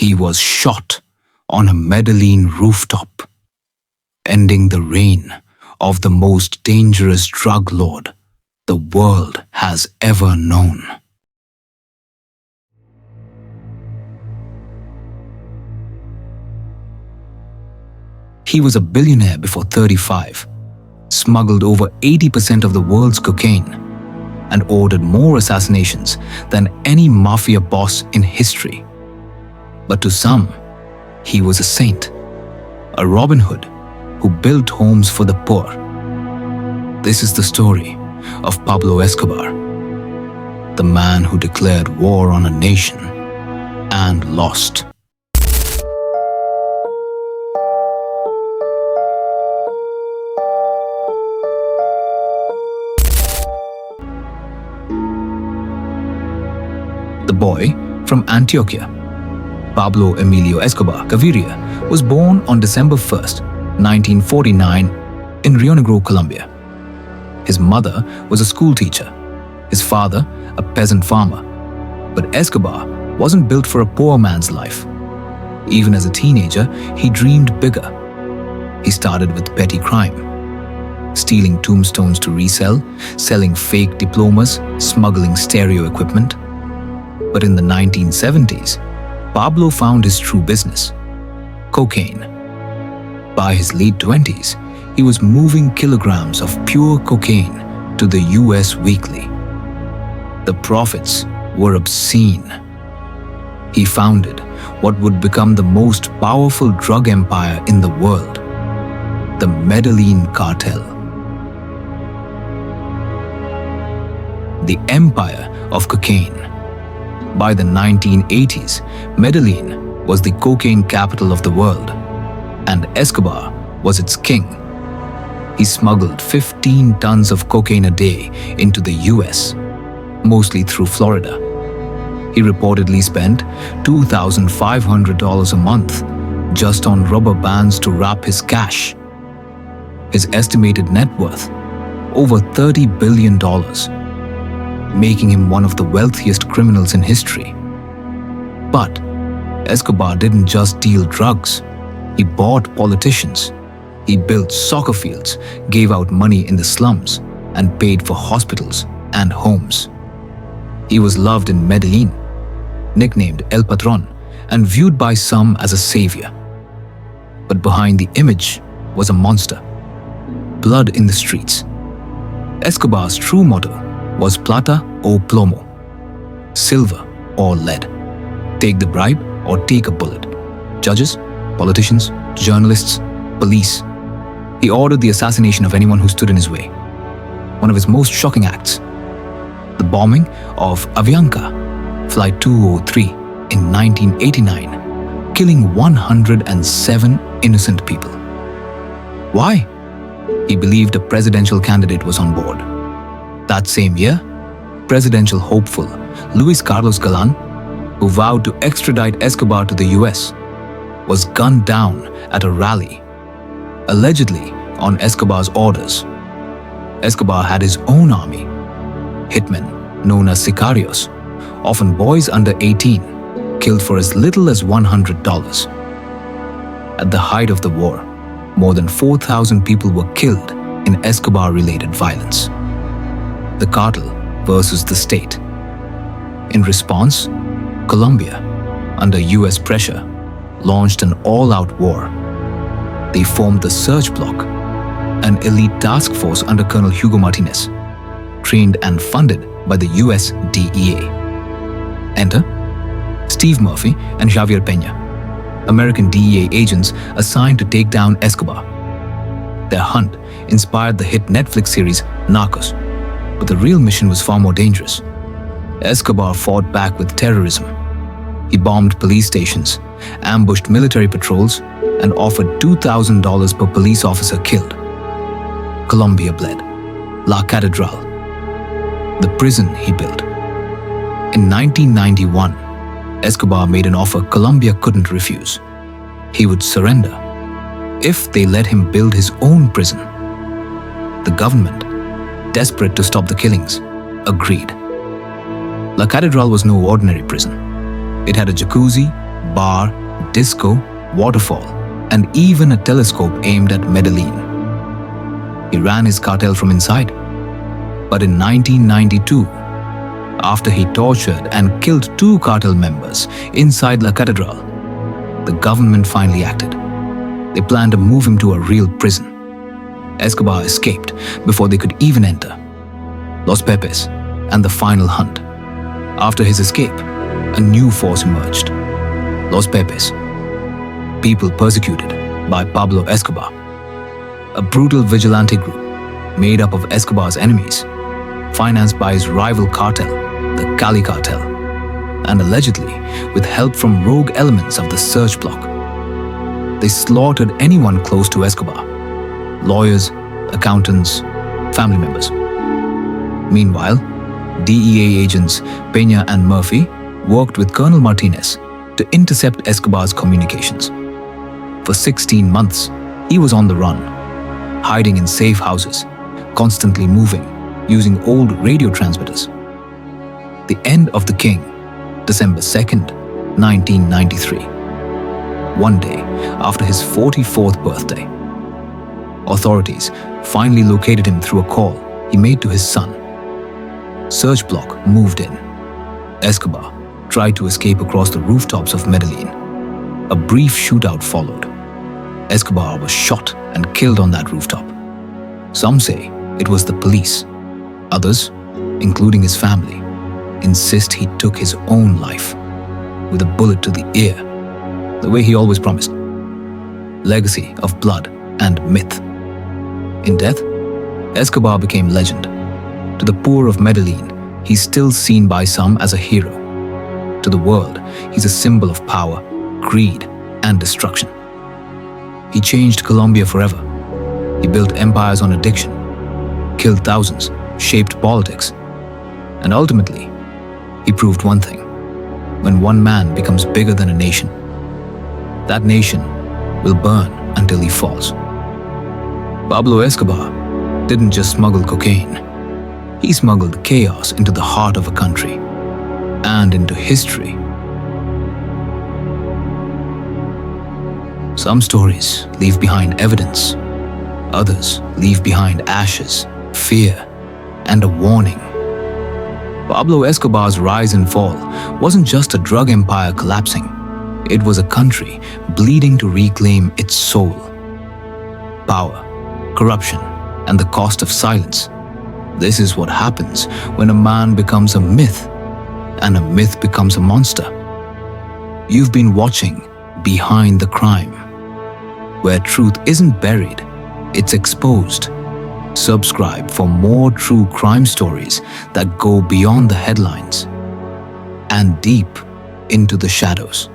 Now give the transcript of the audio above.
he was shot on a Medellin rooftop, ending the reign of the most dangerous drug lord the world has ever known. He was a billionaire before 35, smuggled over 80% of the world's cocaine, and ordered more assassinations than any mafia boss in history. But to some, he was a saint, a Robin Hood who built homes for the poor. This is the story of Pablo Escobar, the man who declared war on a nation and lost. The boy from Antioquia, Pablo Emilio Escobar Gaviria, was born on December 1st, 1949 in Rio Negro, Colombia. His mother was a school teacher, his father a peasant farmer. But Escobar wasn't built for a poor man's life. Even as a teenager, he dreamed bigger. He started with petty crime, stealing tombstones to resell, selling fake diplomas, smuggling stereo equipment. But in the 1970s, Pablo found his true business: cocaine. By his late 20s, he was moving kilograms of pure cocaine to the US weekly. The profits were obscene. He founded what would become the most powerful drug empire in the world, the Medellín Cartel. The empire of cocaine. By the 1980s, Medellin was the cocaine capital of the world, and Escobar was its king. He smuggled 15 tons of cocaine a day into the US, mostly through Florida. He reportedly spent $2,500 a month just on rubber bands to wrap his cash. His estimated net worth, over $30 billion, making him one of the wealthiest criminals in history. But Escobar didn't just deal drugs. He bought politicians. He built soccer fields, gave out money in the slums, and paid for hospitals and homes. He was loved in Medellin, nicknamed El Patron, and viewed by some as a savior. But behind the image was a monster: blood in the streets. Escobar's true motto was plata o plomo, silver or lead. Take the bribe or take a bullet. Judges, politicians, journalists, police. He ordered the assassination of anyone who stood in his way. One of his most shocking acts: the bombing of Avianca Flight 203 in 1989, killing 107 innocent people. Why? He believed a presidential candidate was on board. That same year, presidential hopeful Luis Carlos Galan, who vowed to extradite Escobar to the US, was gunned down at a rally, allegedly on Escobar's orders. Escobar had his own army, hitmen known as sicarios, often boys under 18, killed for as little as $100. At the height of the war, more than 4,000 people were killed in Escobar-related violence. The cartel versus the state. In response, Colombia, under US pressure, launched an all-out war. They formed the Search Bloc, an elite task force under Colonel Hugo Martinez, trained and funded by the US DEA. Enter Steve Murphy and Javier Peña, American DEA agents assigned to take down Escobar. Their hunt inspired the hit Netflix series Narcos, but the real mission was far more dangerous. Escobar fought back with terrorism. He bombed police stations, ambushed military patrols, and offered $2,000 per police officer killed. Colombia bled. La Catedral, the prison he built. In 1991, Escobar made an offer Colombia couldn't refuse. He would surrender if they let him build his own prison. The government, desperate to stop the killings, agreed. La Catedral was no ordinary prison. It had a jacuzzi, bar, disco, waterfall, and even a telescope aimed at Medellin. He ran his cartel from inside. But in 1992, after he tortured and killed 2 cartel members inside La Catedral, the government finally acted. They planned to move him to a real prison. Escobar escaped before they could even enter. Los Pepes and the final hunt. After his escape, a new force emerged. Los Pepes, people persecuted by Pablo Escobar, a brutal vigilante group made up of Escobar's enemies, financed by his rival cartel, the Cali Cartel, and allegedly with help from rogue elements of the Search Bloc. They slaughtered anyone close to Escobar: lawyers, accountants, family members. Meanwhile, DEA agents Peña and Murphy worked with Colonel Martinez to intercept Escobar's communications. For 16 months, he was on the run, hiding in safe houses, constantly moving, using old radio transmitters. The end of the king, December 2nd, 1993. One day after his 44th birthday. Authorities finally located him through a call he made to his son. Search Bloc moved in. Escobar tried to escape across the rooftops of Medellin. A brief shootout followed. Escobar was shot and killed on that rooftop. Some say it was the police. Others, including his family, insist he took his own life with a bullet to the ear, the way he always promised. Legacy of blood and myth. In death, Escobar became legend. To the poor of Medellin, he's still seen by some as a hero. To the world, he's a symbol of power, greed, and destruction. He changed Colombia forever. He built empires on addiction, killed thousands, shaped politics, and ultimately, he proved one thing: when one man becomes bigger than a nation, that nation will burn until he falls. Pablo Escobar didn't just smuggle cocaine. He smuggled chaos into the heart of a country and into history. Some stories leave behind evidence. Others leave behind ashes, fear, and a warning. Pablo Escobar's rise and fall wasn't just a drug empire collapsing. It was a country bleeding to reclaim its soul. Power, corruption, and the cost of silence. This is what happens when a man becomes a myth and a myth becomes a monster. You've been watching Behind the Crime, where truth isn't buried, it's exposed. Subscribe for more true crime stories that go beyond the headlines and deep into the shadows.